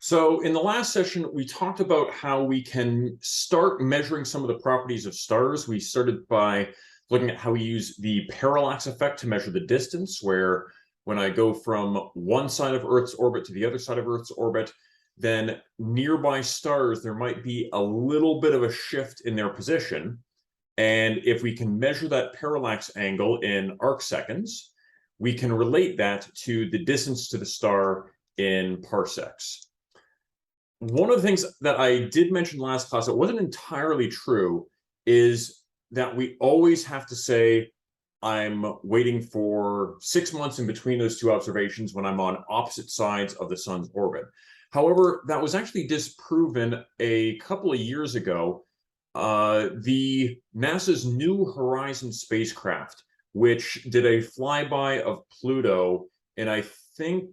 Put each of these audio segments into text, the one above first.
So in the last session, we talked about how we can start measuring some of the properties of stars. We started by looking at how we use the parallax effect to measure the distance, where when I go from one side of Earth's orbit to the other side of Earth's orbit, then nearby stars, there might be a little bit of a shift in their position. And if we can measure that parallax angle in arc seconds, we can relate that to the distance to the star in parsecs. One of the things that I did mention last class that wasn't entirely true is that we always have to say, I'm waiting for 6 months in between those two observations when I'm on opposite sides of the sun's orbit. However, that was actually disproven a couple of years ago. The NASA's New Horizons spacecraft, which did a flyby of Pluto in, I think,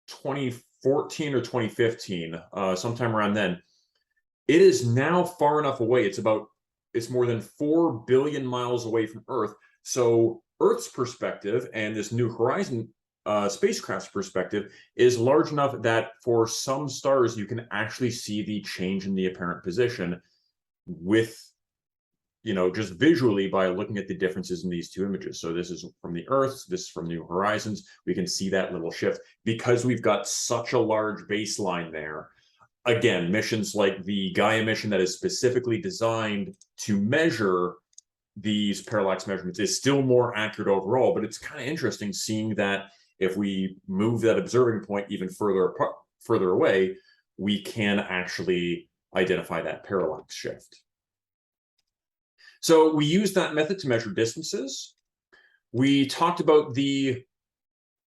2014 or 2015, sometime around then. It is now far enough away. It's more than 4 billion miles away from Earth. So Earth's perspective and this New Horizons spacecraft's perspective is large enough that for some stars, you can actually see the change in the apparent position with, just visually by looking at the differences in these two images. So this is from the Earth, this is from New Horizons. We can see that little shift because we've got such a large baseline there. Again, missions like the Gaia mission that is specifically designed to measure these parallax measurements is still more accurate overall, but it's kind of interesting seeing that if we move that observing point even further away, we can actually identify that parallax shift. So we use that method to measure distances. We talked about the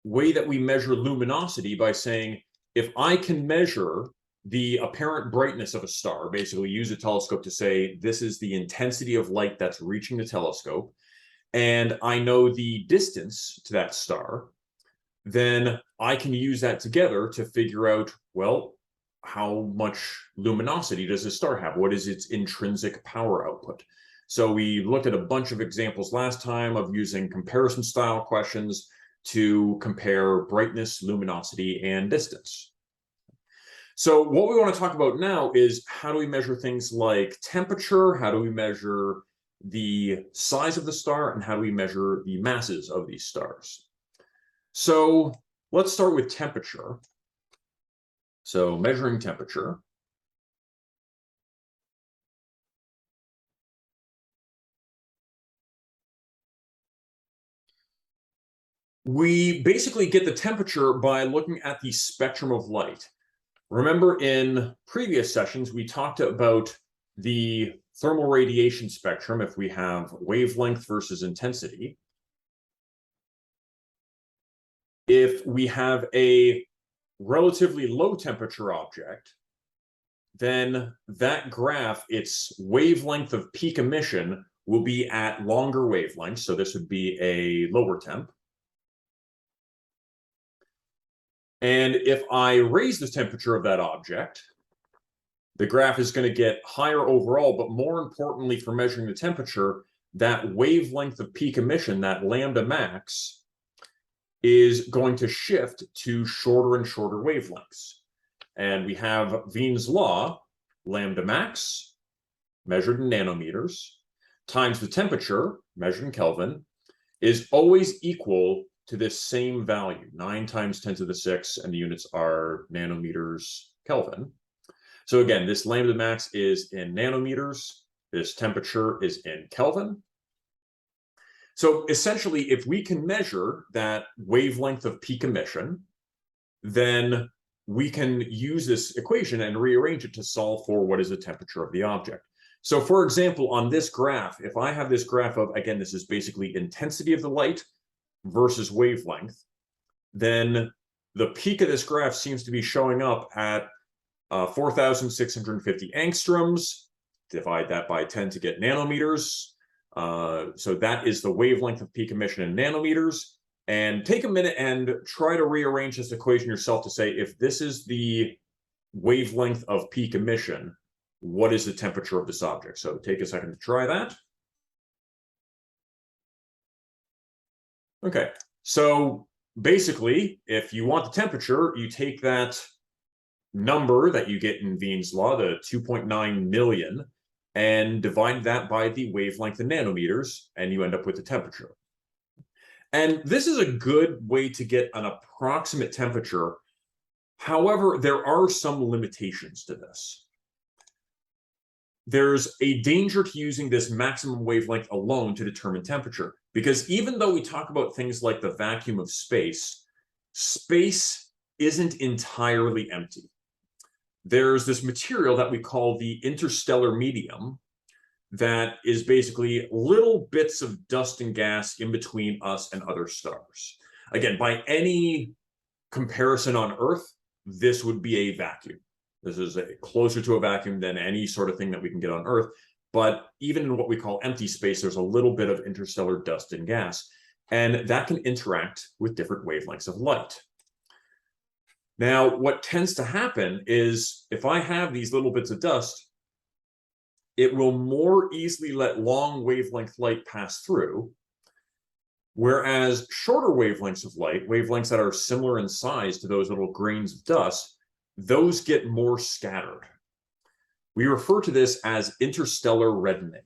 way that we measure luminosity by saying, if I can measure the apparent brightness of a star, basically use a telescope to say, this is the intensity of light that's reaching the telescope, and I know the distance to that star, then I can use that together to figure out, well, how much luminosity does a star have? What is its intrinsic power output? So we looked at a bunch of examples last time of using comparison style questions to compare brightness, luminosity, and distance. So what we want to talk about now is how do we measure things like temperature, how do we measure the size of the star, and how do we measure the masses of these stars? So let's start with temperature. So measuring temperature. We basically get the temperature by looking at the spectrum of light. Remember in previous sessions, we talked about the thermal radiation spectrum if we have wavelength versus intensity. If we have a relatively low temperature object, then that graph, its wavelength of peak emission will be at longer wavelengths. So this would be a lower temp. And if I raise the temperature of that object, the graph is going to get higher overall, but more importantly for measuring the temperature, that wavelength of peak emission, that lambda max, is going to shift to shorter and shorter wavelengths. And we have Wien's law, lambda max, measured in nanometers, times the temperature, measured in Kelvin, is always equal to this same value, 9 times 10 to the 6, and the units are nanometers Kelvin. So again, this lambda max is in nanometers, this temperature is in Kelvin. So essentially, if we can measure that wavelength of peak emission, then we can use this equation and rearrange it to solve for what is the temperature of the object. So for example, on this graph, if I have this graph of, again, this is basically intensity of the light versus wavelength, then the peak of this graph seems to be showing up at 4,650 angstroms. Divide that by 10 to get nanometers. So that is the wavelength of peak emission in nanometers. And take a minute and try to rearrange this equation yourself to say, if this is the wavelength of peak emission, what is the temperature of this object? So take a second to try that. Okay, so basically, if you want the temperature, you take that number that you get in Wien's law, the 2.9 million, and divide that by the wavelength in nanometers, and you end up with the temperature. And this is a good way to get an approximate temperature. However, there are some limitations to this. There's a danger to using this maximum wavelength alone to determine temperature, because even though we talk about things like the vacuum of space, space isn't entirely empty. There's this material that we call the interstellar medium that is basically little bits of dust and gas in between us and other stars. Again, by any comparison on Earth, this would be a vacuum. This is closer to a vacuum than any sort of thing that we can get on Earth. But even in what we call empty space, there's a little bit of interstellar dust and gas, and that can interact with different wavelengths of light. Now, what tends to happen is if I have these little bits of dust, it will more easily let long wavelength light pass through, whereas shorter wavelengths of light, wavelengths that are similar in size to those little grains of dust, those get more scattered. We refer to this as interstellar reddening.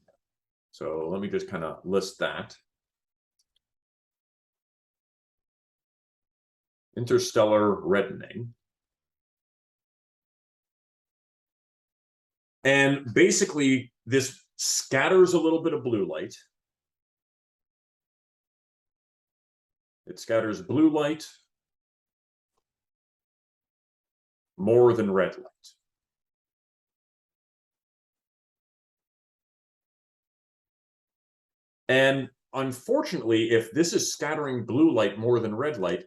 So let me just kind of list that. Interstellar reddening. And basically, this scatters a little bit of blue light. It scatters blue light more than red light. And unfortunately, if this is scattering blue light more than red light,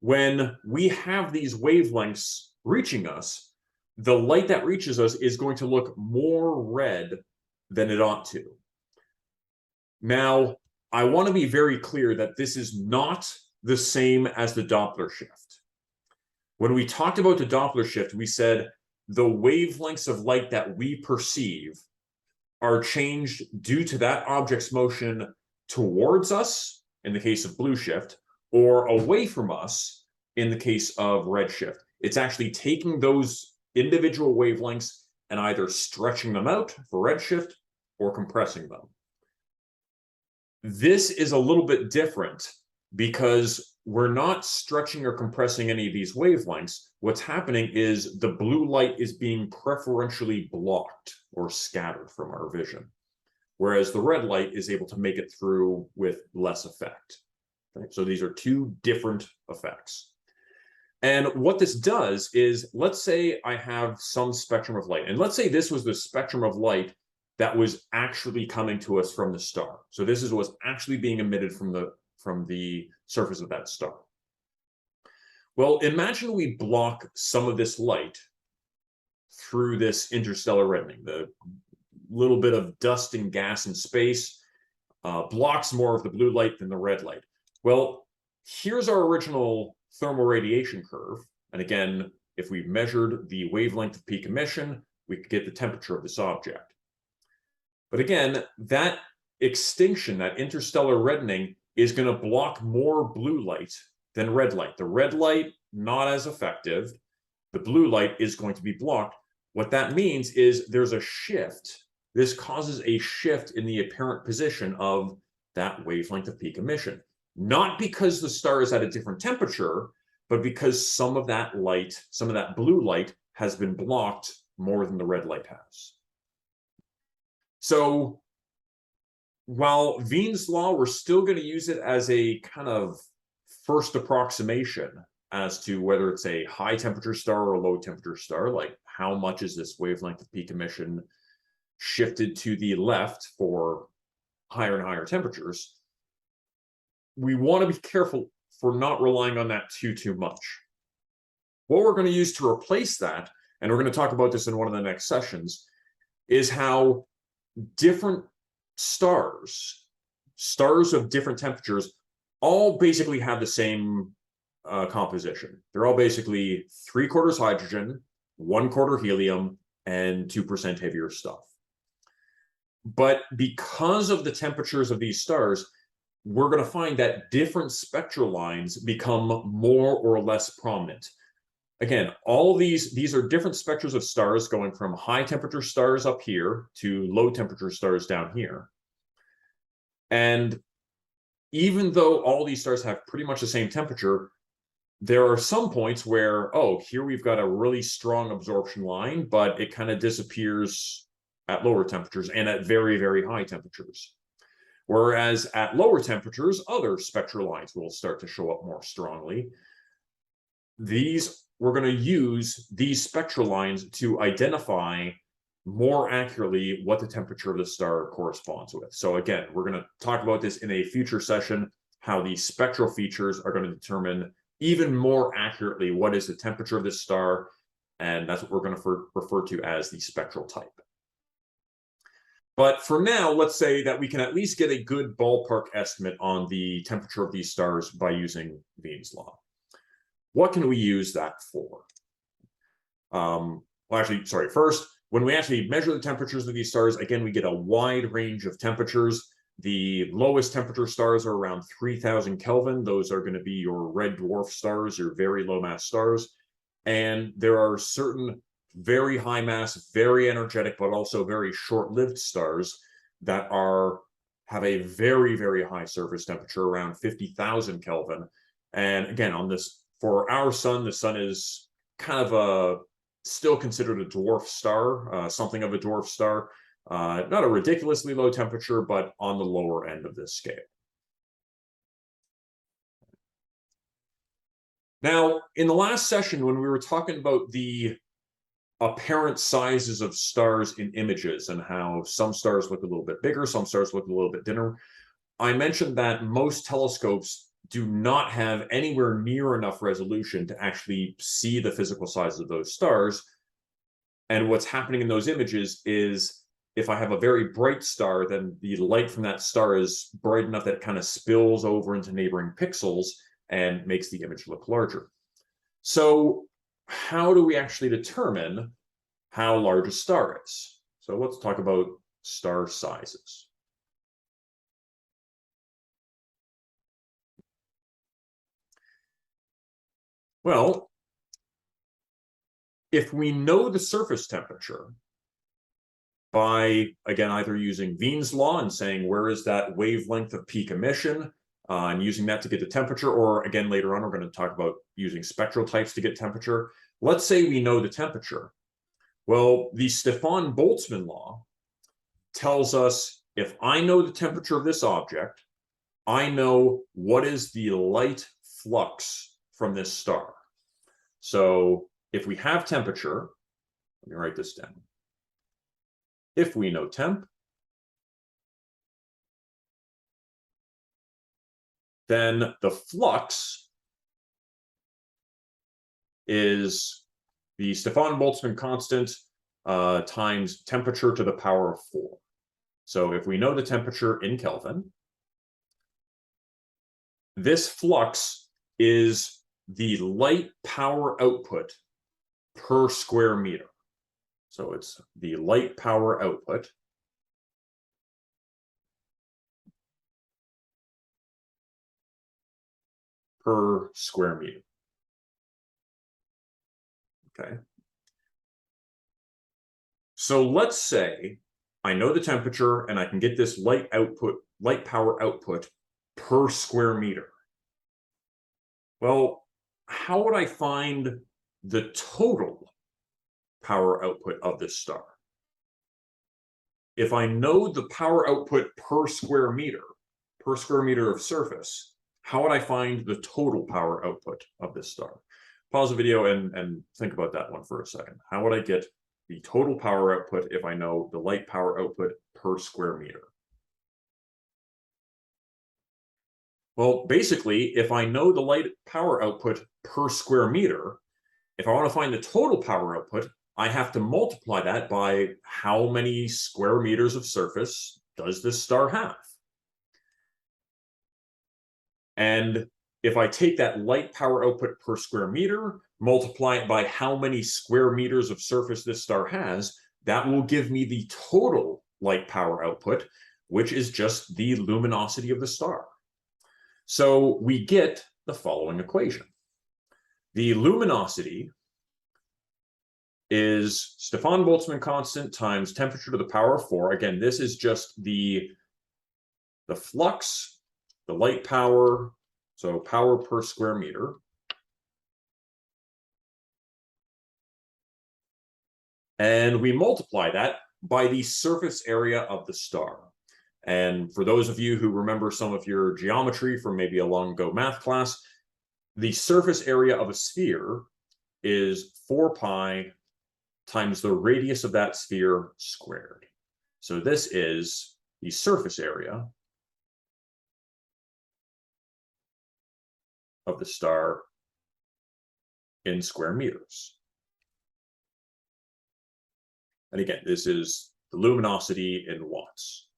when we have these wavelengths reaching us, the light that reaches us is going to look more red than it ought to. Now, I want to be very clear that this is not the same as the Doppler shift. When we talked about the Doppler shift, we said the wavelengths of light that we perceive are changed due to that object's motion towards us, in the case of blue shift, or away from us, in the case of red shift. It's actually taking those individual wavelengths and either stretching them out for redshift or compressing them. This is a little bit different because we're not stretching or compressing any of these wavelengths. What's happening is the blue light is being preferentially blocked or scattered from our vision, whereas the red light is able to make it through with less effect. Okay? So these are two different effects. And what this does is, let's say I have some spectrum of light, and let's say this was the spectrum of light that was actually coming to us from the star. So this is what's actually being emitted from the surface of that star. Well, imagine we block some of this light through this interstellar reddening. The little bit of dust and gas in space blocks more of the blue light than the red light. Well, here's our original thermal radiation curve. And again, if we measured the wavelength of peak emission, we could get the temperature of this object. But again, that extinction, that interstellar reddening, is going to block more blue light than red light. The red light, not as effective. The blue light is going to be blocked. What that means is there's a shift. This causes a shift in the apparent position of that wavelength of peak emission. Not because the star is at a different temperature, but because some of that light, some of that blue light has been blocked more than the red light has. So while Wien's law, we're still going to use it as a kind of first approximation as to whether it's a high temperature star or a low temperature star, like how much is this wavelength of peak emission shifted to the left for higher and higher temperatures. We want to be careful for not relying on that too much. What we're going to use to replace that, and we're going to talk about this in one of the next sessions, is how different stars of different temperatures, all basically have the same composition. They're all basically 3/4 hydrogen, 1/4 helium, and 2% heavier stuff. But because of the temperatures of these stars, we're going to find that different spectral lines become more or less prominent. again, all these are different spectras of stars going from high temperature stars up here to low temperature stars down here. And even though all these stars have pretty much the same temperature, there are some points where, oh, here we've got a really strong absorption line, but it kind of disappears at lower temperatures and at very, very high temperatures. Whereas at lower temperatures, other spectral lines will start to show up more strongly. We're going to use these spectral lines to identify more accurately what the temperature of the star corresponds with. So again, we're going to talk about this in a future session, how these spectral features are going to determine even more accurately what is the temperature of this star, and that's what we're going to refer to as the spectral type. But for now, let's say that we can at least get a good ballpark estimate on the temperature of these stars by using Wien's law. What can we use that for? First, when we actually measure the temperatures of these stars, again, we get a wide range of temperatures. The lowest temperature stars are around 3000 Kelvin. Those are going to be your red dwarf stars, your very low mass stars. And there are certain very high mass, very energetic, but also very short-lived stars that have a very, very high surface temperature, around 50,000 Kelvin. And again, for our sun, the sun is kind of still considered a dwarf star, something of a dwarf star. Not a ridiculously low temperature, but on the lower end of this scale. Now, in the last session, when we were talking about the apparent sizes of stars in images and how some stars look a little bit bigger, some stars look a little bit thinner, I mentioned that most telescopes do not have anywhere near enough resolution to actually see the physical size of those stars. And what's happening in those images is, if I have a very bright star, then the light from that star is bright enough that it kind of spills over into neighboring pixels and makes the image look larger. So how do we actually determine how large a star is? So let's talk about star sizes. Well, if we know the surface temperature by, again, either using Wien's law and saying where is that wavelength of peak emission, and using that to get the temperature, or again, later on, we're going to talk about using spectral types to get temperature. Let's say we know the temperature. Well, the Stefan-Boltzmann law tells us if I know the temperature of this object, I know what is the light flux from this star. So if we have temperature, let me write this down. If we know temp, then the flux is the Stefan-Boltzmann constant times temperature to the power of 4. So if we know the temperature in Kelvin, this flux is the light power output per square meter. So it's the light power output per square meter. Okay. So let's say I know the temperature and I can get this light power output per square meter. Well, how would I find the total power output of this star? If I know the power output per square meter of surface, how would I find the total power output of this star? Pause the video and think about that one for a second. How would I get the total power output if I know the light power output per square meter? Well, basically, if I know the light power output per square meter, if I want to find the total power output, I have to multiply that by how many square meters of surface does this star have. And if I take that light power output per square meter, multiply it by how many square meters of surface this star has, that will give me the total light power output, which is just the luminosity of the star. So we get the following equation. The luminosity is Stefan Boltzmann constant times temperature to the power of 4. Again, this is just the flux, the light power, so power per square meter. And we multiply that by the surface area of the star. And for those of you who remember some of your geometry from maybe a long ago math class, the surface area of a sphere is 4 pi times the radius of that sphere squared. So this is the surface area of the star in square meters. And again, this is the luminosity in watts.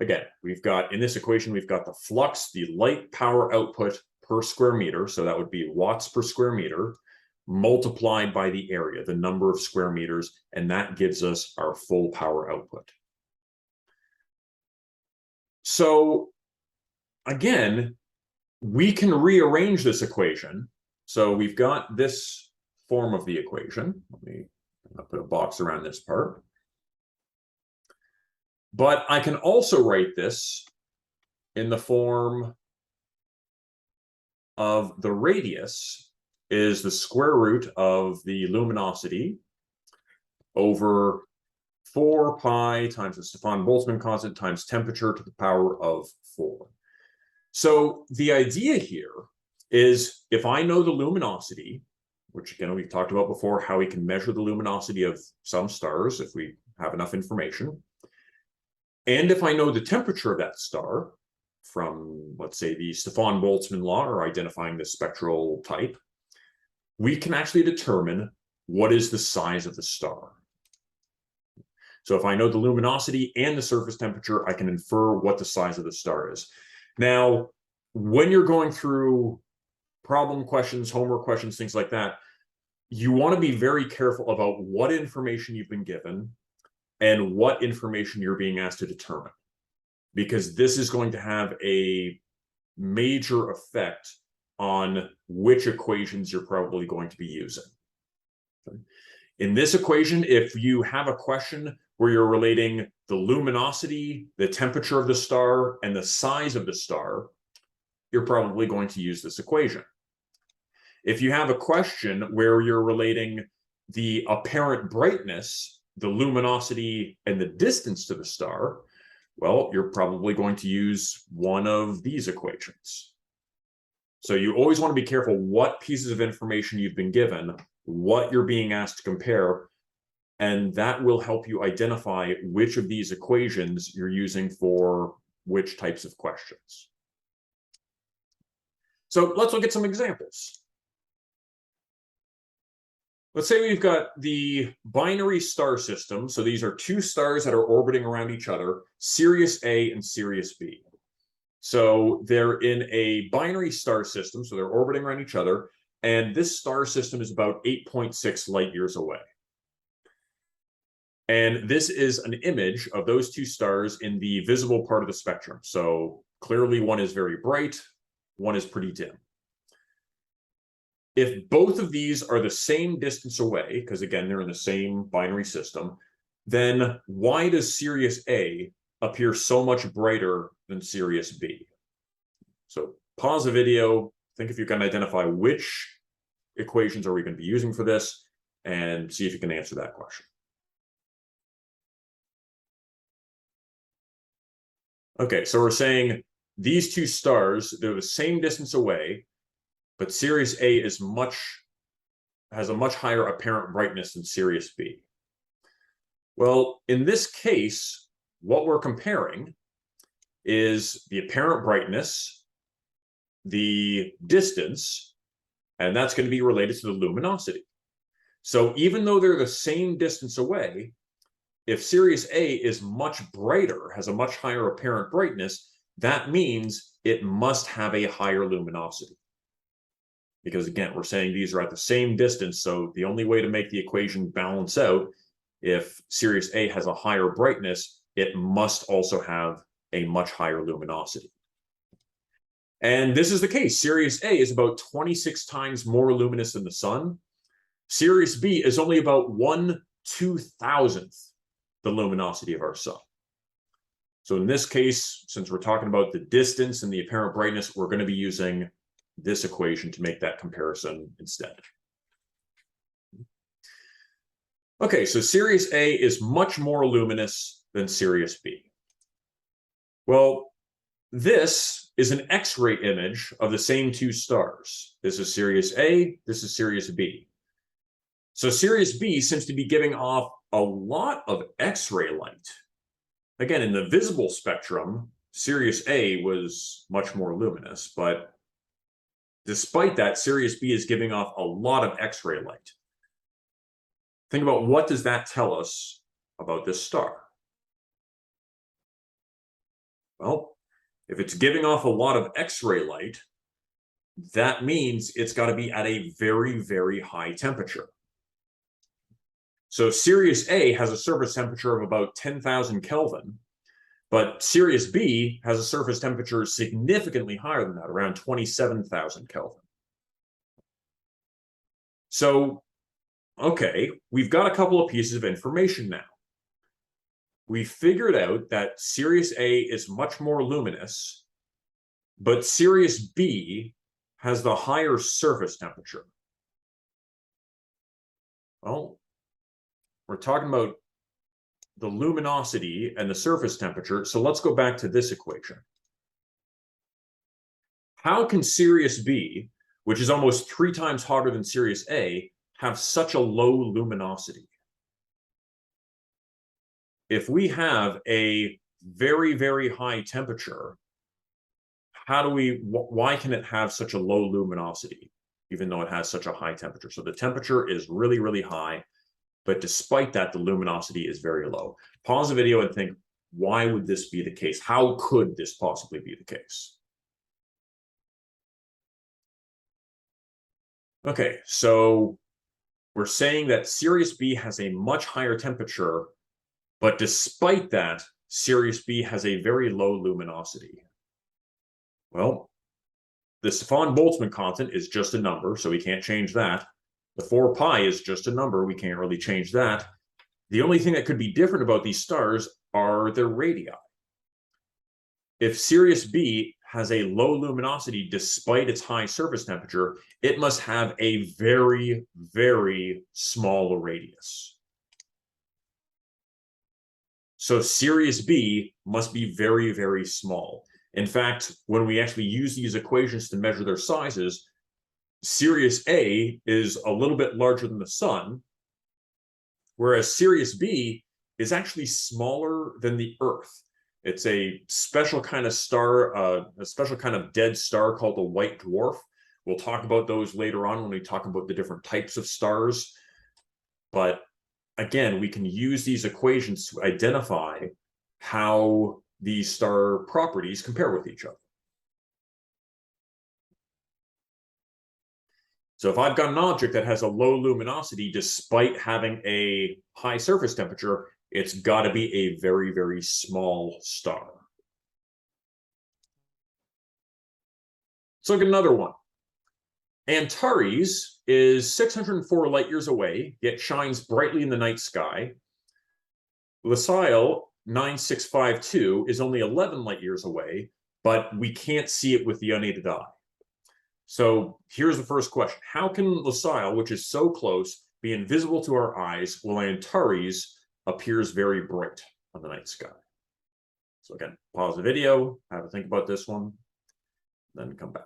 Again, we've got, in this equation, we've got the flux, the light power output per square meter, so that would be watts per square meter, multiplied by the area, the number of square meters, and that gives us our full power output. So again, we can rearrange this equation. So we've got this form of the equation. I'll put a box around this part. But I can also write this in the form of the radius is the square root of the luminosity over 4 pi times the Stefan Boltzmann constant times temperature to the power of 4. So the idea here is if I know the luminosity, which again we've talked about before, how we can measure the luminosity of some stars if we have enough information, and if I know the temperature of that star from, let's say, the Stefan Boltzmann law or identifying the spectral type, we can actually determine what is the size of the star. So if I know the luminosity and the surface temperature, I can infer what the size of the star is. Now, when you're going through problem questions, homework questions, things like that, you want to be very careful about what information you've been given and what information you're being asked to determine, because this is going to have a major effect on which equations you're probably going to be using. In this equation, if you have a question where you're relating the luminosity, the temperature of the star, and the size of the star, you're probably going to use this equation. If you have a question where you're relating the apparent brightness, the luminosity, and the distance to the star, well, you're probably going to use one of these equations. So you always want to be careful what pieces of information you've been given, what you're being asked to compare, and that will help you identify which of these equations you're using for which types of questions. So let's look at some examples. Let's say we've got the binary star system. So these are two stars that are orbiting around each other, Sirius A and Sirius B. So they're in a binary star system, so they're orbiting around each other, and this star system is about 8.6 light years away. And this is an image of those two stars in the visible part of the spectrum. So clearly one is very bright, one is pretty dim. If both of these are the same distance away, because again, they're in the same binary system, then why does Sirius A appear so much brighter than Sirius B? So pause the video, think if you can identify which equations are we going to be using for this, and see if you can answer that question. Okay, so we're saying these two stars, they're the same distance away, but Sirius A has a much higher apparent brightness than Sirius B. Well, in this case, what we're comparing is the apparent brightness, the distance, and that's going to be related to the luminosity. So even though they're the same distance away, if Sirius A is much brighter, has a much higher apparent brightness, that means it must have a higher luminosity. Because again, we're saying these are at the same distance, so the only way to make the equation balance out, if Sirius A has a higher brightness, it must also have a much higher luminosity. And this is the case. Sirius A is about 26 times more luminous than the sun. Sirius B is only about 1/2000th the luminosity of our sun. So in this case, since we're talking about the distance and the apparent brightness, we're going to be using this equation to make that comparison instead. Okay, so Sirius A is much more luminous than Sirius B. Well, this is an X-ray image of the same two stars. This is Sirius A, this is Sirius B. So Sirius B seems to be giving off a lot of X-ray light. Again, in the visible spectrum, Sirius A was much more luminous, but despite that, Sirius B is giving off a lot of X-ray light. Think about, what does that tell us about this star? Well, if it's giving off a lot of X-ray light, that means it's got to be at a very, very high temperature. So Sirius A has a surface temperature of about 10,000 Kelvin, but Sirius B has a surface temperature significantly higher than that, around 27,000 Kelvin. So, okay, we've got a couple of pieces of information now. We figured out that Sirius A is much more luminous, but Sirius B has the higher surface temperature. Well, we're talking about the luminosity and the surface temperature, so let's go back to this equation. How can Sirius B, which is almost 3 times hotter than Sirius A, have such a low luminosity? If we have a very, very high temperature, why can it have such a low luminosity, even though it has such a high temperature? So the temperature is really, really high, but despite that, the luminosity is very low. Pause the video and think, why would this be the case? How could this possibly be the case? Okay, so we're saying that Sirius B has a much higher temperature, but despite that, Sirius B has a very low luminosity. Well, the Stefan-Boltzmann constant is just a number, so we can't change that. The 4 pi is just a number, we can't really change that. The only thing that could be different about these stars are their radii. If Sirius B has a low luminosity despite its high surface temperature, it must have a very, very small radius. So Sirius B must be very, very small. In fact, when we actually use these equations to measure their sizes, Sirius A is a little bit larger than the sun, whereas Sirius B is actually smaller than the Earth. It's a special kind of star, a special kind of dead star called the white dwarf. We'll talk about those later on when we talk about the different types of stars. But again, we can use these equations to identify how these star properties compare with each other. So if I've got an object that has a low luminosity despite having a high surface temperature, it's got to be a very, very small star. Let's look at another one. Antares is 604 light years away, yet shines brightly in the night sky. LaSalle 9652 is only 11 light years away, but we can't see it with the unaided eye. So here's the first question. How can LaSalle, which is so close, be invisible to our eyes, while Antares appears very bright on the night sky? So again, pause the video, have a think about this one, then come back.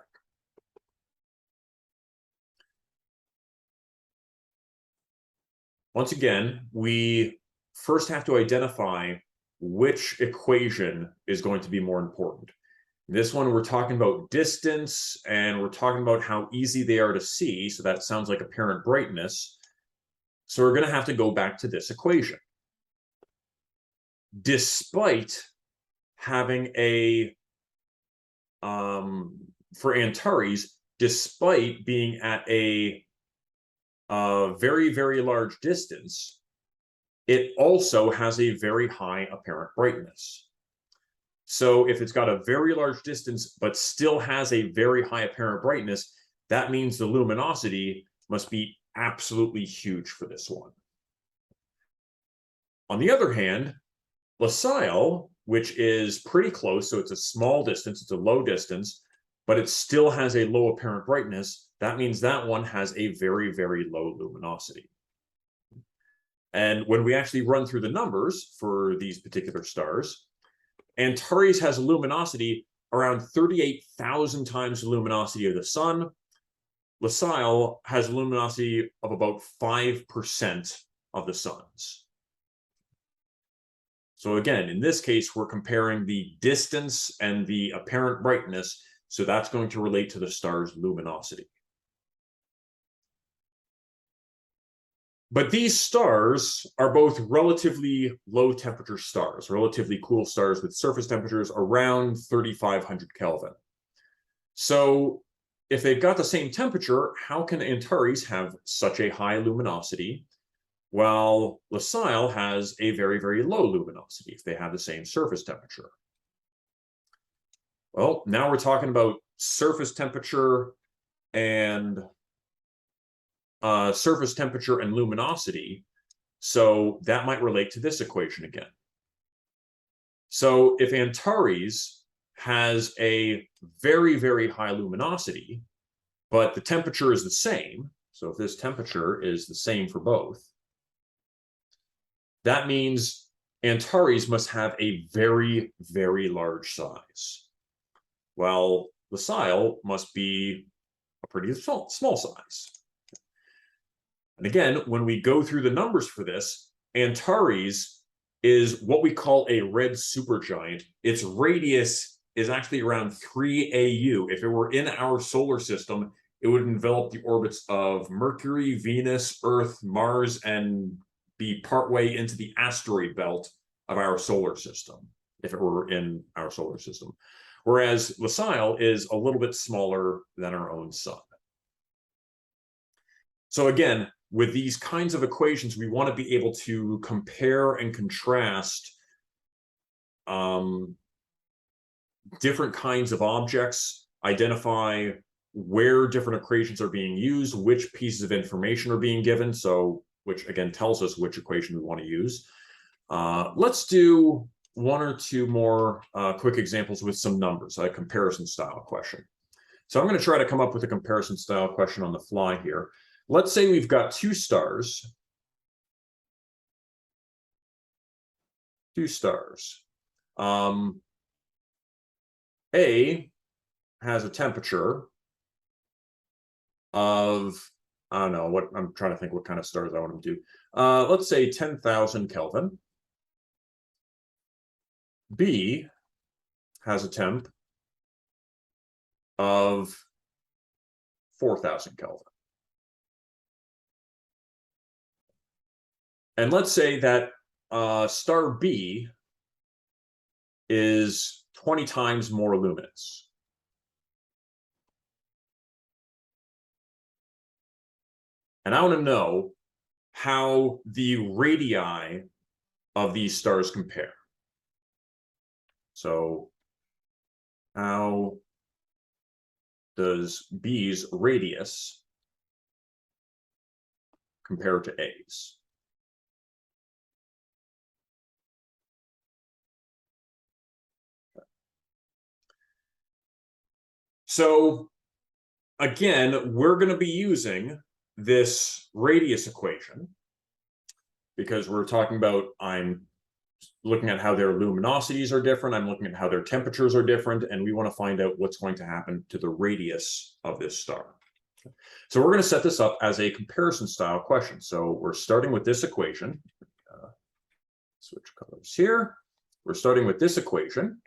Once again, we first have to identify which equation is going to be more important. This one, we're talking about distance, and we're talking about how easy they are to see, so that sounds like apparent brightness. So we're going to have to go back to this equation. Despite having for Antares, despite being at a very, very large distance, it also has a very high apparent brightness. So if it's got a very large distance, but still has a very high apparent brightness, that means the luminosity must be absolutely huge for this one. On the other hand, Lacaille, which is pretty close, so it's a small distance, it's a low distance, but it still has a low apparent brightness, that means that one has a very, very low luminosity. And when we actually run through the numbers for these particular stars, Antares has a luminosity around 38,000 times the luminosity of the sun. Lacaille has a luminosity of about 5% of the sun's. So again, in this case, we're comparing the distance and the apparent brightness, so that's going to relate to the star's luminosity. But these stars are both relatively low temperature stars, relatively cool stars with surface temperatures around 3,500 Kelvin. So if they've got the same temperature, how can Antares have such a high luminosity while Lacaille has a very, very low luminosity if they have the same surface temperature? Well, now we're talking about surface temperature and luminosity. So that might relate to this equation again. So if Antares has a very, very high luminosity, but the temperature is the same, so if this temperature is the same for both, that means Antares must have a very, very large size. Well, Lacaille must be a pretty small size. And again, when we go through the numbers for this, Antares is what we call a red supergiant. Its radius is actually around 3 AU. If it were in our solar system, it would envelop the orbits of Mercury, Venus, Earth, Mars, and be partway into the asteroid belt of our solar system, if it were in our solar system. Whereas Lacaille is a little bit smaller than our own sun. So again, with these kinds of equations, we want to be able to compare and contrast different kinds of objects, identify where different equations are being used, which pieces of information are being given, so which again tells us which equation we want to use. Let's do one or two more quick examples with some numbers, a comparison style question. So I'm going to try to come up with a comparison style question on the fly here. Let's say we've got two stars. A has a temperature of, I don't know, what I'm trying to think what kind of stars I want to do. Let's say 10,000 Kelvin. B has a temp of 4,000 Kelvin. And let's say that star B is 20 times more luminous. And I want to know how the radii of these stars compare. So how does B's radius compare to A's? So again, we're going to be using this radius equation because we're talking about, I'm looking at how their luminosities are different, I'm looking at how their temperatures are different, and we want to find out what's going to happen to the radius of this star. So we're going to set this up as a comparison style question. So we're starting with this equation. Switch colors here. We're starting with this equation.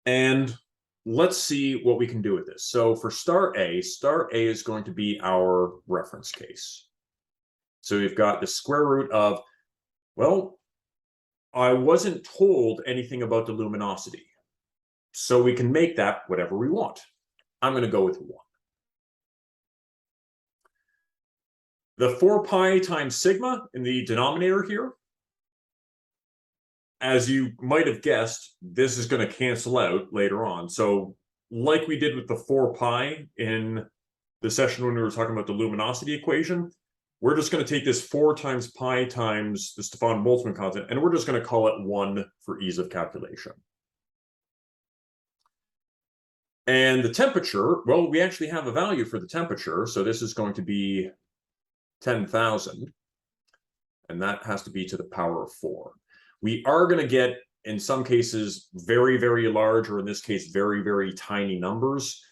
And let's see what we can do with this. So for star A is going to be our reference case. So we've got the square root of, well, I wasn't told anything about the luminosity. So we can make that whatever we want. I'm going to go with 1. The 4 pi times sigma in the denominator here, as you might have guessed, this is going to cancel out later on. So like we did with the 4 pi in the session when we were talking about the luminosity equation, we're just going to take this 4 times pi times the Stefan-Boltzmann constant, and we're just going to call it 1 for ease of calculation. And the temperature, well, we actually have a value for the temperature, so this is going to be 10,000, and that has to be to the power of 4. We are going to get, in some cases, very, very large, or in this case, very, very tiny numbers.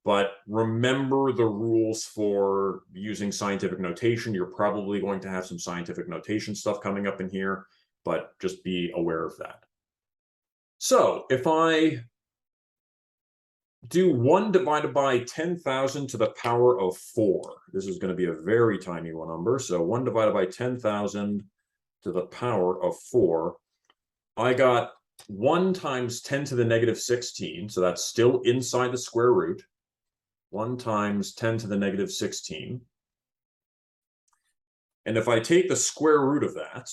But remember the rules for using scientific notation. You're probably going to have some scientific notation stuff coming up in here, but just be aware of that. So if I do 1 divided by 10,000 to the power of 4, this is going to be a very tiny one number. So 1 divided by 10,000 to the power of 4, I got 1 times 10 to the negative 16. So that's still inside the square root. 1 times 10 to the negative 16. And if I take the square root of that,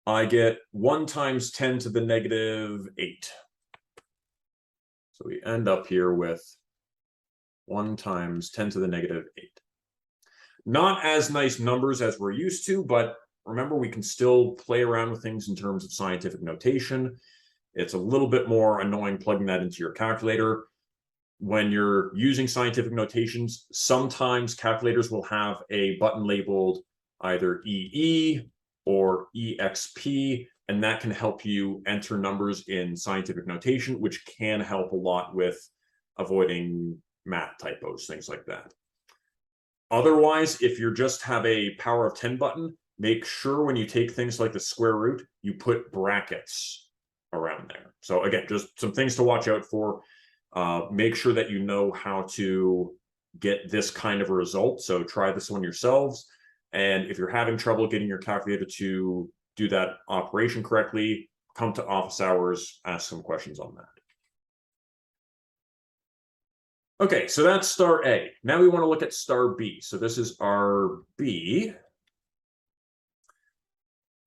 I get 1 times 10 to the negative 8. So we end up here with 1 times 10 to the negative 8. Not as nice numbers as we're used to, but remember, we can still play around with things in terms of scientific notation. It's a little bit more annoying plugging that into your calculator. When you're using scientific notations, sometimes calculators will have a button labeled either EE or EXP, and that can help you enter numbers in scientific notation, which can help a lot with avoiding math typos, things like that. Otherwise, if you just have a power of 10 button, make sure when you take things like the square root, you put brackets around there. So again, just some things to watch out for. Make sure that you know how to get this kind of a result. So try this one yourselves. And if you're having trouble getting your calculator to do that operation correctly, come to office hours, ask some questions on that. Okay, so that's star A. Now we want to look at star B. So this is our B.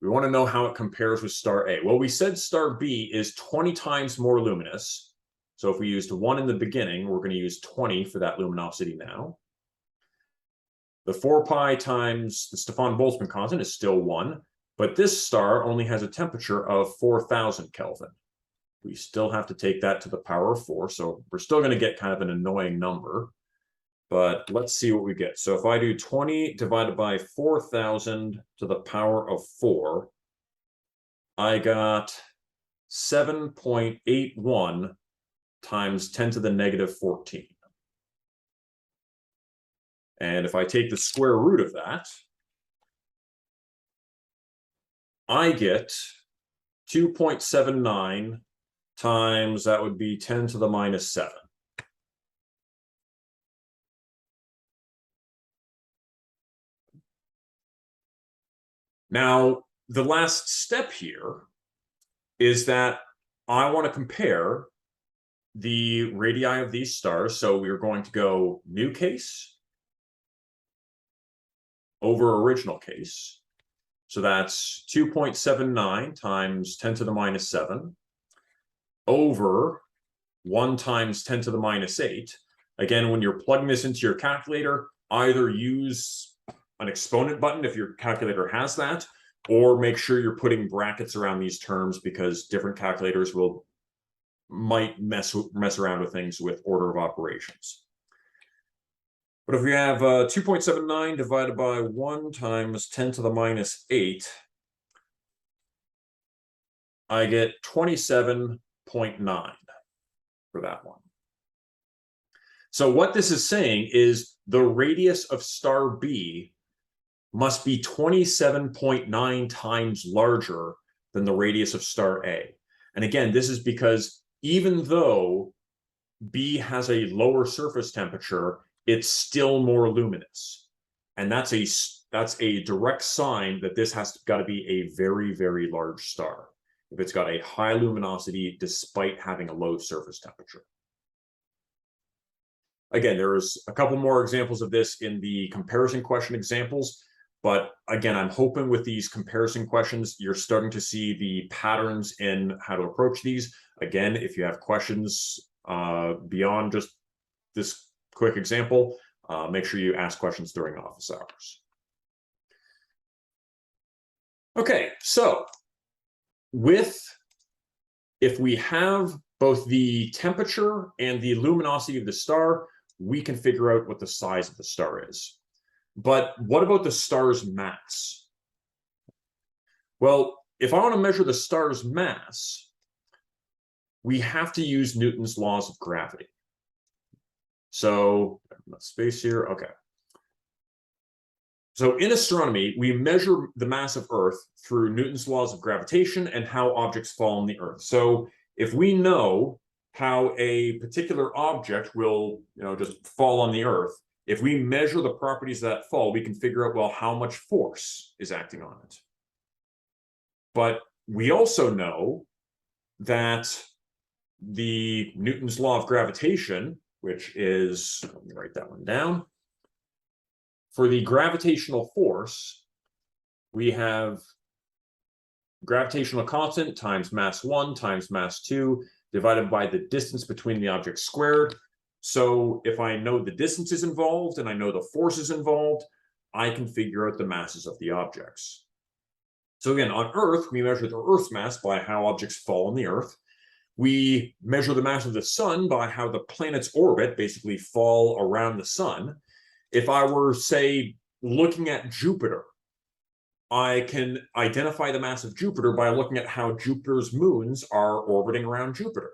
We want to know how it compares with star A. Well, we said star B is 20 times more luminous. So if we used 1 in the beginning, we're going to use 20 for that luminosity now. The 4 pi times the Stefan-Boltzmann constant is still 1, but this star only has a temperature of 4,000 Kelvin. We still have to take that to the power of 4, so we're still going to get kind of an annoying number. But let's see what we get. So if I do 20 divided by 4,000 to the power of 4, I got 7.81 times 10 to the negative 14. And if I take the square root of that, I get 2.79 times, that would be 10 to the minus 7. Now, the last step here is that I want to compare the radii of these stars. So we're going to go new case over original case. So that's 2.79 times 10 to the minus 7 over 1 times 10 to the minus 8. Again, when you're plugging this into your calculator, either use an exponent button if your calculator has that, or make sure you're putting brackets around these terms because different calculators might mess around with things with order of operations. But if we have 2.79 divided by 1 times 10 to the minus 8, I get 27.9 for that one. So what this is saying is the radius of star B must be 27.9 times larger than the radius of star A. And again, this is because even though B has a lower surface temperature, it's still more luminous. And that's a direct sign that this has got to be a very, very large star if it's got a high luminosity despite having a low surface temperature. Again, there's a couple more examples of this in the comparison question examples. But again, I'm hoping with these comparison questions, you're starting to see the patterns in how to approach these. Again, if you have questions beyond just this quick example, make sure you ask questions during office hours. Okay, so if we have both the temperature and the luminosity of the star, we can figure out what the size of the star is. But what about the star's mass? Well, if I want to measure the star's mass, we have to use Newton's laws of gravity. So, space here, okay. So in astronomy, we measure the mass of Earth through Newton's laws of gravitation and how objects fall on the Earth. So if we know how a particular object will, just fall on the Earth, if we measure the properties of that fall, we can figure out, well, how much force is acting on it. But we also know that the Newton's law of gravitation, which is, let me write that one down. For the gravitational force, we have gravitational constant times mass 1 times mass 2 divided by the distance between the objects squared. So if I know the distances involved and I know the forces involved, I can figure out the masses of the objects. So again, on Earth, we measure the Earth's mass by how objects fall on the Earth. We measure the mass of the sun by how the planets orbit, basically fall around the sun. If I were, say, looking at Jupiter, I can identify the mass of Jupiter by looking at how Jupiter's moons are orbiting around Jupiter.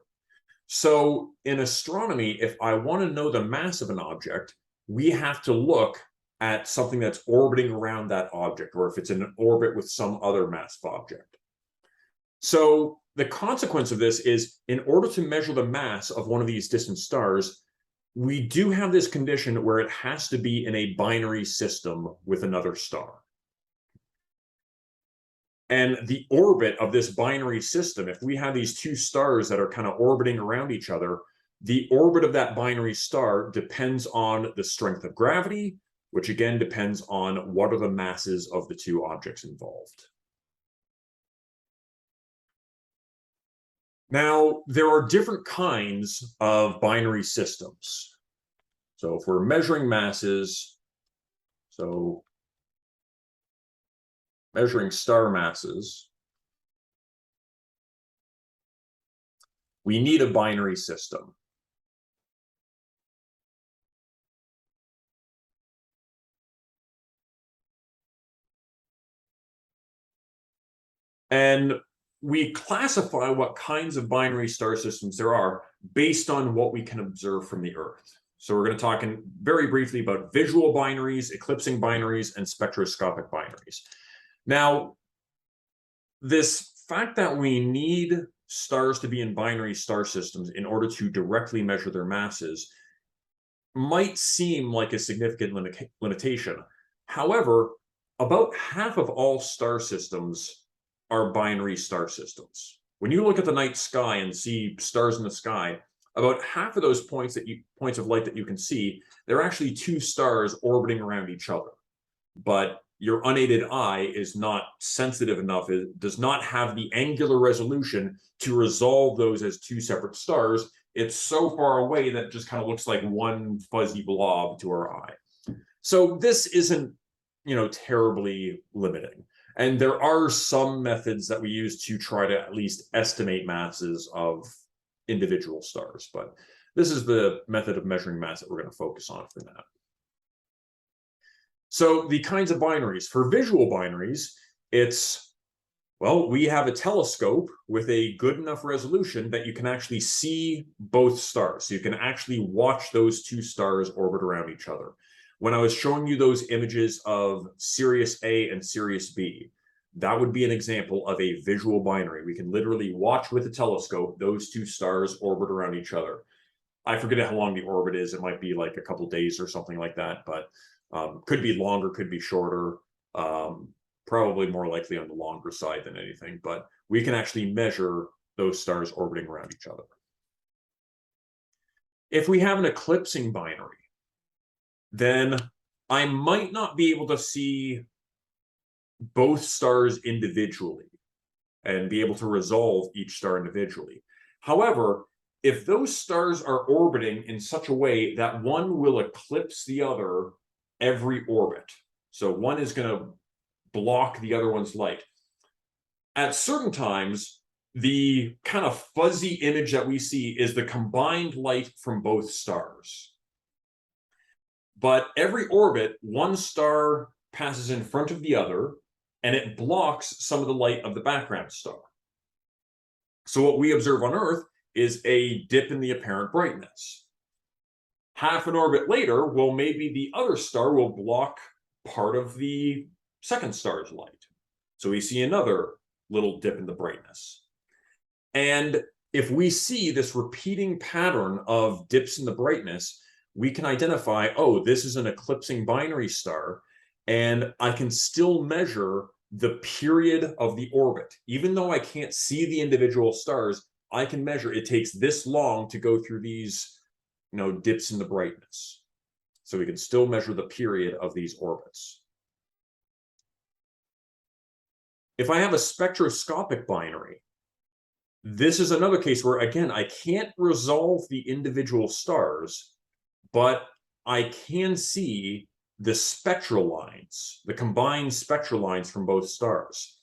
So in astronomy, if I want to know the mass of an object, we have to look at something that's orbiting around that object, or if it's in an orbit with some other massive object. So the consequence of this is, in order to measure the mass of one of these distant stars, we do have this condition where it has to be in a binary system with another star. And the orbit of this binary system, if we have these two stars that are kind of orbiting around each other, the orbit of that binary star depends on the strength of gravity, which again depends on what are the masses of the two objects involved. Now, there are different kinds of binary systems. So if we're measuring masses, so measuring star masses, we need a binary system. And we classify what kinds of binary star systems there are based on what we can observe from the Earth. So we're going to talk very briefly about visual binaries, eclipsing binaries, and spectroscopic binaries. Now, this fact that we need stars to be in binary star systems in order to directly measure their masses might seem like a significant limitation. However, about half of all star systems are binary star systems. When you look at the night sky and see stars in the sky, about half of those points of light that you can see, they're actually two stars orbiting around each other. But your unaided eye is not sensitive enough, it does not have the angular resolution to resolve those as two separate stars. It's so far away that it just kind of looks like one fuzzy blob to our eye. So this isn't, terribly limiting. And there are some methods that we use to try to at least estimate masses of individual stars, but this is the method of measuring mass that we're going to focus on for now. So the kinds of binaries. For visual binaries, we have a telescope with a good enough resolution that you can actually see both stars. So you can actually watch those two stars orbit around each other. When I was showing you those images of Sirius A and Sirius B, that would be an example of a visual binary. We can literally watch with a telescope those two stars orbit around each other. I forget how long the orbit is. It might be like a couple days or something like that, but could be longer, could be shorter, probably more likely on the longer side than anything, but we can actually measure those stars orbiting around each other. If we have an eclipsing binary, then I might not be able to see both stars individually and be able to resolve each star individually. However, if those stars are orbiting in such a way that one will eclipse the other every orbit, so one is going to block the other one's light, at certain times, the kind of fuzzy image that we see is the combined light from both stars. But every orbit, one star passes in front of the other, and it blocks some of the light of the background star. So what we observe on Earth is a dip in the apparent brightness. Half an orbit later, well, maybe the other star will block part of the second star's light. So we see another little dip in the brightness. And if we see this repeating pattern of dips in the brightness, we can identify, oh, this is an eclipsing binary star, and I can still measure the period of the orbit. Even though I can't see the individual stars, I can measure it takes this long to go through these, dips in the brightness. So we can still measure the period of these orbits. If I have a spectroscopic binary, this is another case where, again, I can't resolve the individual stars, but I can see the spectral lines, the combined spectral lines from both stars.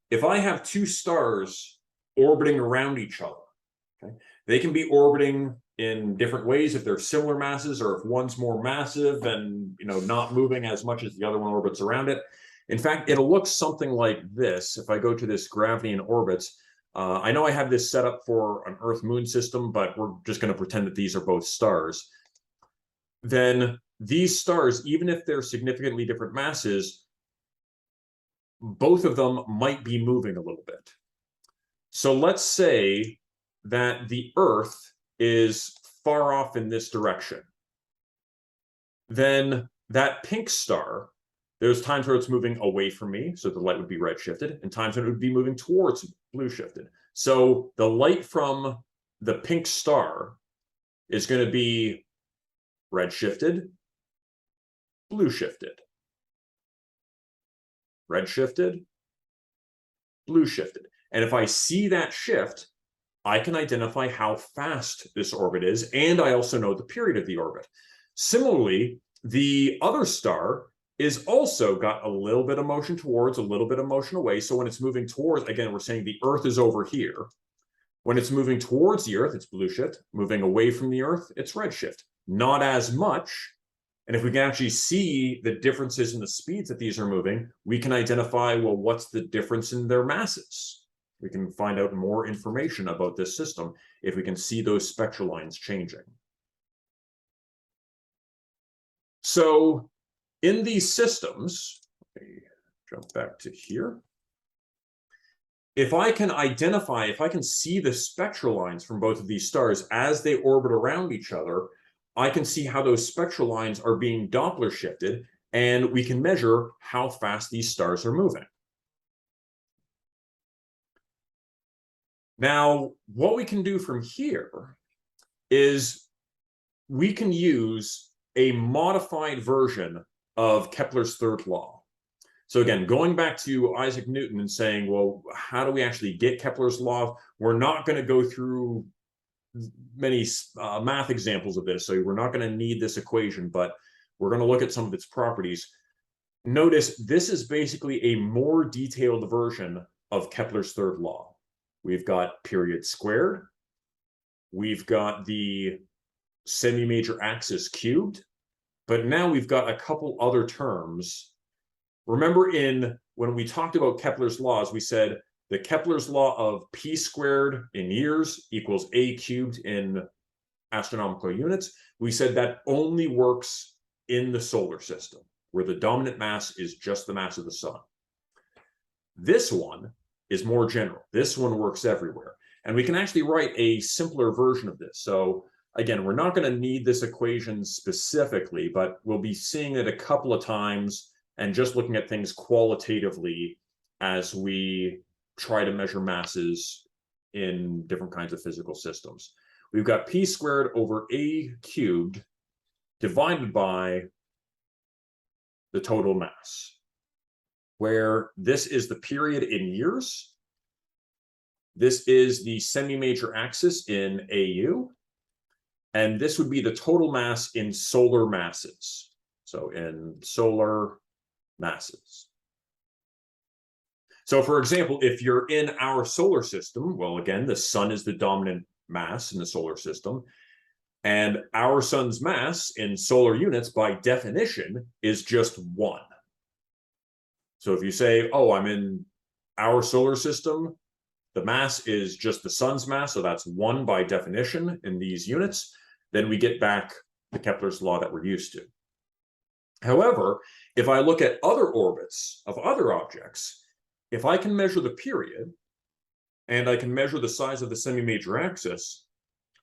If I have two stars orbiting around each other, okay, they can be orbiting in different ways if they're similar masses, or if one's more massive and not moving as much as the other one orbits around it. In fact, it'll look something like this. If I go to this gravity and orbits, I know I have this set up for an Earth-Moon system, but we're just going to pretend that these are both stars. Then these stars, even if they're significantly different masses, both of them might be moving a little bit. So let's say that the Earth is far off in this direction. Then that pink star, there's times where it's moving away from me, so the light would be redshifted, and times when it would be moving towards blue shifted. So the light from the pink star is going to be redshifted, blue shifted, redshifted, blue shifted. And if I see that shift, I can identify how fast this orbit is, and I also know the period of the orbit. Similarly, the other star is also got a little bit of motion towards, a little bit of motion away. So when it's moving towards, again, we're saying the Earth is over here. When it's moving towards the Earth, it's blue shift. Moving away from the Earth, it's red shift. Not as much. And if we can actually see the differences in the speeds that these are moving, we can identify, well, what's the difference in their masses? We can find out more information about this system if we can see those spectral lines changing. So in these systems, let me jump back to here. If I can identify, if I can see the spectral lines from both of these stars as they orbit around each other, I can see how those spectral lines are being Doppler shifted, and we can measure how fast these stars are moving. Now, what we can do from here is we can use a modified version of Kepler's third law. So again, going back to Isaac Newton and saying, well, how do we actually get Kepler's law? We're not going to go through many math examples of this, so we're not going to need this equation, but we're going to look at some of its properties. Notice this is basically a more detailed version of Kepler's third law. We've got period squared. We've got the semi-major axis cubed. But now we've got a couple other terms. Remember when we talked about Kepler's laws, we said the Kepler's law of p squared in years equals a cubed in astronomical units. We said that only works in the solar system, where the dominant mass is just the mass of the sun. This one is more general. This one works everywhere. And we can actually write a simpler version of this. So again, we're not going to need this equation specifically, but we'll be seeing it a couple of times and just looking at things qualitatively as we try to measure masses in different kinds of physical systems. we've got p squared over a cubed divided by the total mass, where this is the period in years. This is the semi-major axis in AU, and this would be the total mass in solar masses. So in solar masses. So for example, if you're in our solar system, well, again, the sun is the dominant mass in the solar system, and our sun's mass in solar units by definition is just 1. So if you say, oh, I'm in our solar system, the mass is just the sun's mass, so that's 1 by definition in these units, then we get back to Kepler's law that we're used to. However, if I look at other orbits of other objects, if I can measure the period and I can measure the size of the semi-major axis,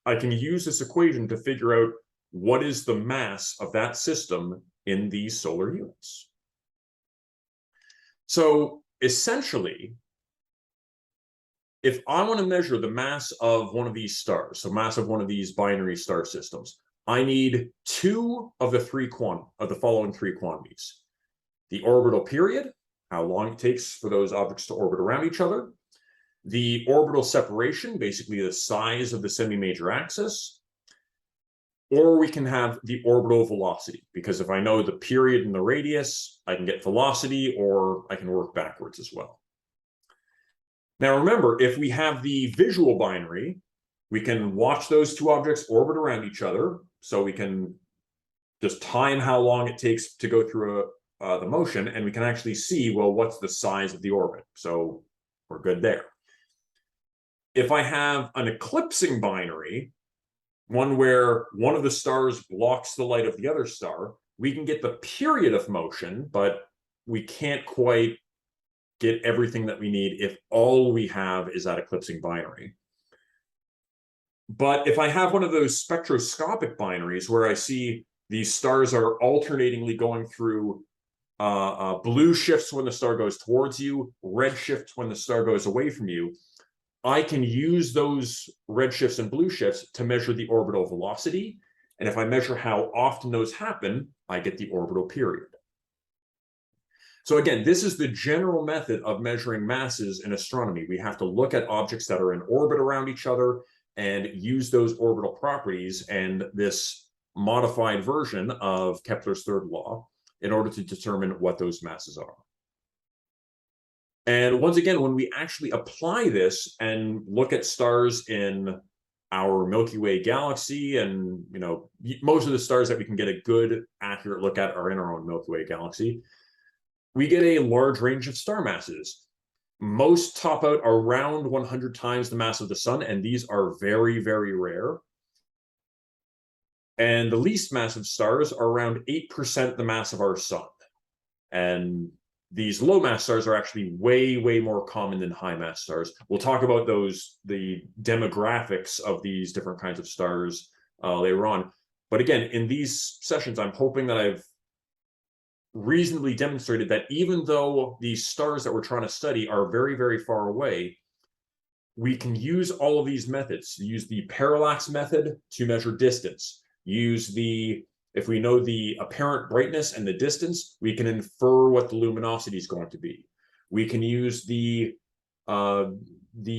I can use this equation to figure out what is the mass of that system in these solar units. So essentially, if I want to measure the mass of one of these stars, so mass of one of these binary star systems, I need 2 of the following 3 quantities: the orbital period, how long it takes for those objects to orbit around each other; the orbital separation, basically the size of the semi-major axis; or we can have the orbital velocity, because if I know the period and the radius, I can get velocity, or I can work backwards as well. Now remember, if we have the visual binary, we can watch those 2 objects orbit around each other, so we can just time how long it takes to go through the motion, and we can actually see, well, what's the size of the orbit? So we're good there. If I have an eclipsing binary, one where one of the stars blocks the light of the other star, we can get the period of motion, but we can't quite get everything that we need if all we have is that eclipsing binary. But if I have one of those spectroscopic binaries where I see these stars are alternatingly going through blue shifts when the star goes towards you, red shifts when the star goes away from you, I can use those red shifts and blue shifts to measure the orbital velocity. And if I measure how often those happen, I get the orbital period. So again, this is the general method of measuring masses in astronomy. We have to look at objects that are in orbit around each other and use those orbital properties and this modified version of Kepler's third law in order to determine what those masses are. And once again, when we actually apply this and look at stars in our Milky Way galaxy, and most of the stars that we can get a good, accurate look at are in our own Milky Way galaxy, we get a large range of star masses. Most top out around 100 times the mass of the sun, and these are very, very rare. And the least massive stars are around 8% the mass of our sun. And these low mass stars are actually way, way more common than high mass stars. We'll talk about the demographics of these different kinds of stars later on. But again, in these sessions, I'm hoping that I've reasonably demonstrated that even though these stars that we're trying to study are very, very far away, we can use all of these methods. Use the parallax method to measure distance. If we know the apparent brightness and the distance, we can infer what the luminosity is going to be. We can use the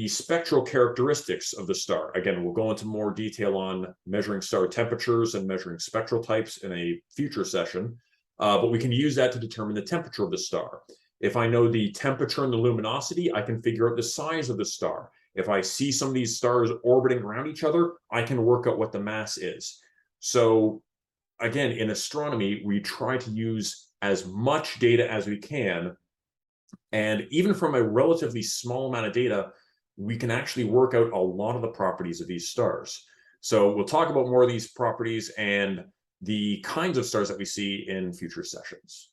spectral characteristics of the star. Again, we'll go into more detail on measuring star temperatures and measuring spectral types in a future session. But we can use that to determine the temperature of the star. If I know the temperature and the luminosity, I can figure out the size of the star. If I see some of these stars orbiting around each other, I can work out what the mass is. So again, in astronomy, we try to use as much data as we can. And even from a relatively small amount of data, we can actually work out a lot of the properties of these stars. So we'll talk about more of these properties and the kinds of stars that we see in future sessions.